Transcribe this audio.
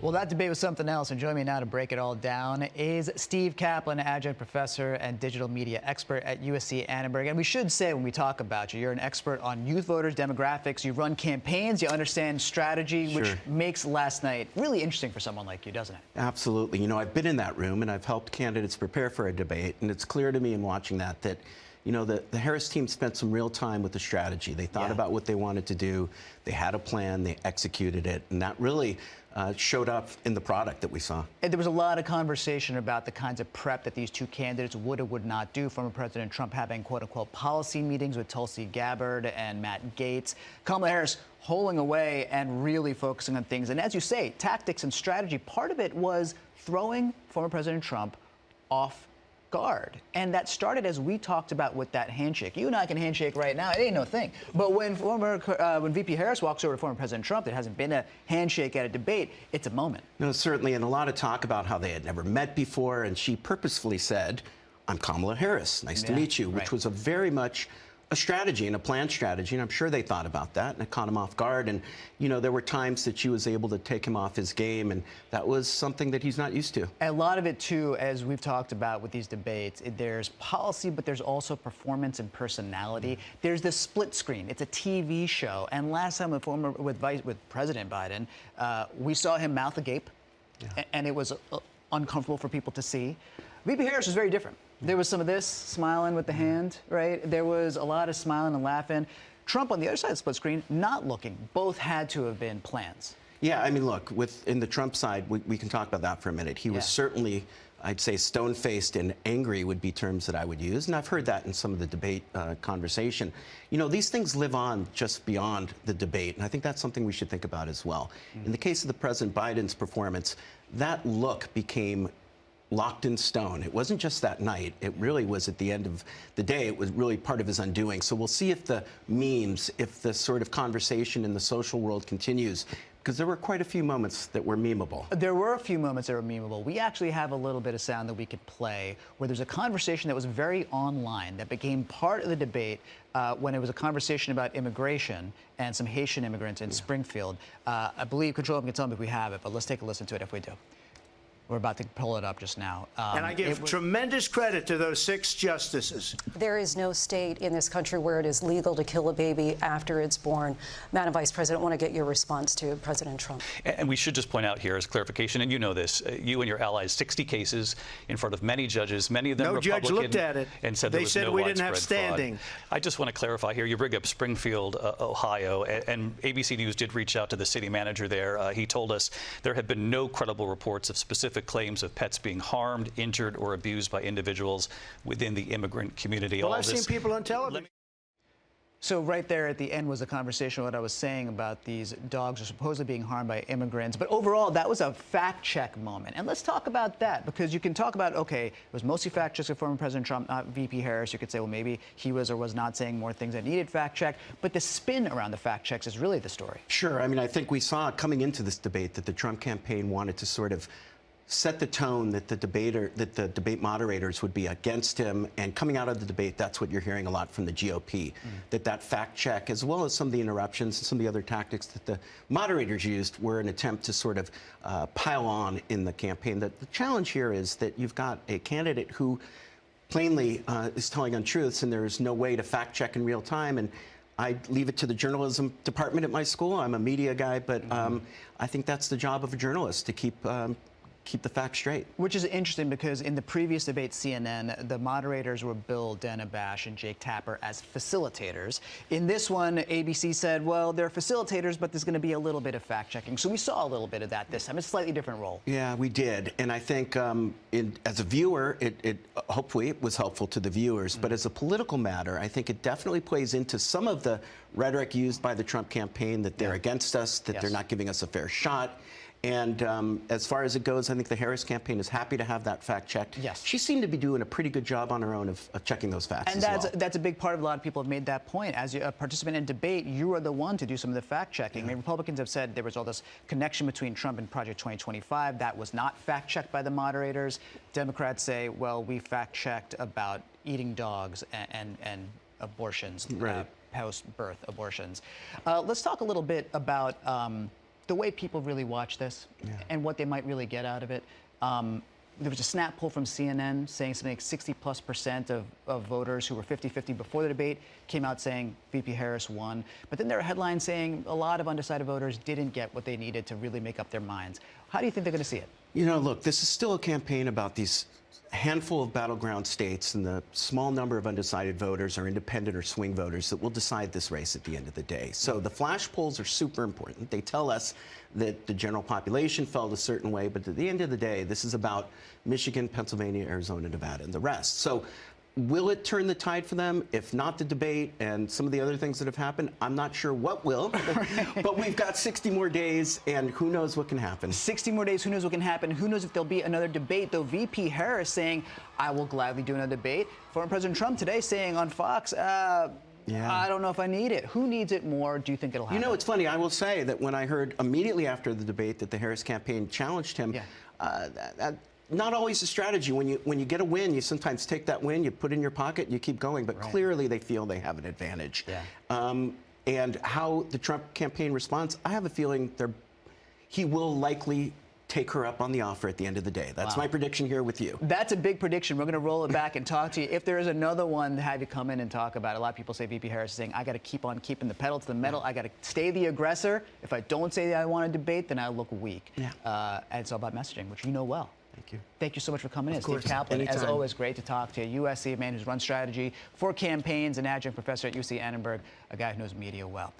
Well, that debate was something else, and joining me now to break it all down is Steve Caplan, adjunct professor and digital media expert at USC Annenberg. And we should say, when we talk about you, you're an expert on youth voters, demographics, you run campaigns, you understand strategy, which makes last night really interesting for someone like you, doesn't it? Absolutely. You know, I've been in that room, and I've helped candidates prepare for a debate, and it's clear to me in watching that you know, the Harris team spent some real time with the strategy. They thought about what they wanted to do. They had a plan. They executed it. And that really showed up in the product that we saw. And there was a lot of conversation about the kinds of prep that these two candidates would or would not do. Former President Trump having, quote-unquote, policy meetings with Tulsi Gabbard and Matt Gaetz. Kamala Harris holding away and really focusing on things. And as you say, tactics and strategy, part of it was throwing former President Trump off guard. And that started as we talked about with that handshake. You and I can handshake right now. It ain't no thing. But when VP Harris walks over to former President Trump, there hasn't been a handshake at a debate. It's a moment. No, certainly. And a lot of talk about how they had never met before. And she purposefully said, "I'm Kamala Harris. Nice to meet you," which was a very much a strategy and a planned strategy, and I'm sure they thought about that, and it caught him off guard. And, you know, there were times that she was able to take him off his game, and that was something that he's not used to. A lot of it, too, as we've talked about with these debates, there's policy, but there's also performance and personality. There's the split screen. It's a TV show. And last time with President Biden, we saw him mouth agape, and it was uncomfortable for people to see. VP Harris was very different. There was some of this, smiling with the hand, right? There was a lot of smiling and laughing. Trump on the other side of the split screen, not looking. Both had to have been plans. Yeah, I mean, look, in the Trump side, we can talk about that for a minute. He was certainly, I'd say, stone-faced and angry would be terms that I would use. And I've heard that in some of the debate conversation. You know, these things live on just beyond the debate. And I think that's something we should think about as well. In the case of the President Biden's performance, that look became locked in stone. It wasn't just that night. It really was at the end of the day. It was really part of his undoing. So we'll see if the memes, if the sort of conversation in the social world continues, because there were quite a few moments that were memeable. There were a few moments that were memeable. We actually have a little bit of sound that we could play where there's a conversation that was very online that became part of the debate when it was a conversation about immigration and some Haitian immigrants in Springfield. I believe Control Room can tell me if we have it, but let's take a listen to it if we do. We're about to pull it up just now. And I give tremendous credit to those 6 justices. There is no state in this country where it is legal to kill a baby after it's born. Madam Vice President, I want to get your response to President Trump. And we should just point out here as clarification, and you know this, you and your allies, 60 cases in front of many judges, many of them Republican. No judge looked at it and said they said we didn't have standing. Fraud. I just want to clarify here, you bring up Springfield, Ohio, and ABC News did reach out to the city manager there. He told us there have been no credible reports of specific claims of pets being harmed, injured, or abused by individuals within the immigrant community. Well, I've seen people on television. So right there at the end was a conversation what I was saying about these dogs are supposedly being harmed by immigrants. But overall, that was a fact check moment. And let's talk about that, because you can talk about, okay, it was mostly fact checks with former President Trump, not VP Harris. You could say, well, maybe he was or was not saying more things that needed fact check. But the spin around the fact checks is really the story. Sure. I mean, I think we saw coming into this debate that the Trump campaign wanted to sort of set the tone that the debate moderators would be against him, and coming out of the debate, that's what you're hearing a lot from the GOP, that fact check, as well as some of the interruptions and some of the other tactics that the moderators used, were an attempt to sort of pile on in the campaign. The challenge here is that you've got a candidate who plainly is telling untruths, and there's no way to fact check in real time. And I leave it to the journalism department at my school. I'm a media guy, but I think that's the job of a journalist, to keep the facts straight. Which is interesting, because in the previous debate, CNN, the moderators were Bill Denabash and Jake Tapper as facilitators. In this one, ABC said, well, they're facilitators, but there's going to be a little bit of fact-checking. So we saw a little bit of that this time. It's a slightly different role. Yeah, we did. And I think as a viewer, hopefully it was helpful to the viewers. But as a political matter, I think it definitely plays into some of the rhetoric used by the Trump campaign, that they're against us, that they're not giving us a fair shot. And as far as it goes, I think the Harris campaign is happy to have that fact checked. Yes. She seemed to be doing a pretty good job on her own of checking those facts. And that's a big part of a lot of people have made that point. As a participant in debate, you are the one to do some of the fact checking. I mean, Republicans have said there was all this connection between Trump and Project 2025. That was not fact checked by the moderators. Democrats say, well, we fact checked about eating dogs and abortions, post-birth abortions. Let's talk a little bit about the way people really watch this and what they might really get out of it. There was a snap poll from CNN saying something like 60+% of voters who were 50-50 before the debate came out saying VP Harris won. But then there are headlines saying a lot of undecided voters didn't get what they needed to really make up their minds. How do you think they're going to see it? You know, look, this is still a campaign about these handful of battleground states and the small number of undecided voters or independent or swing voters that will decide this race at the end of the day. So the flash polls are super important. They tell us that the general population felt a certain way, but at the end of the day, this is about Michigan, Pennsylvania, Arizona, Nevada, and the rest. So will it turn the tide for them? If not the debate and some of the other things that have happened, I'm not sure what will. But we've got 60 more days, and who knows what can happen. 60 more days, who knows what can happen? Who knows if there'll be another debate, though VP Harris saying, I will gladly do another debate. Former President Trump today saying on Fox, I don't know if I need it. Who needs it more? Do you think it'll happen? You know, it's funny. I will say that when I heard immediately after the debate that the Harris campaign challenged him, not always a strategy. When you get a win, you sometimes take that win, you put it in your pocket, and you keep going. But clearly, they feel they have an advantage. And how the Trump campaign responds, I have a feeling he will likely take her up on the offer at the end of the day. That's my prediction here with you. That's a big prediction. We're going to roll it back and talk to you. If there is another one to have you come in and talk about, a lot of people say VP Harris is saying, I got to keep on keeping the pedal to the metal. I got to stay the aggressor. If I don't say that I want to debate, then I look weak. And it's all about messaging, which you know well. Thank you. Thank you so much for coming in. Of course. Steve Caplan, Anytime. as always, great to talk to you. USC, a man who's run strategy for campaigns, an adjunct professor at UC Annenberg, a guy who knows media well.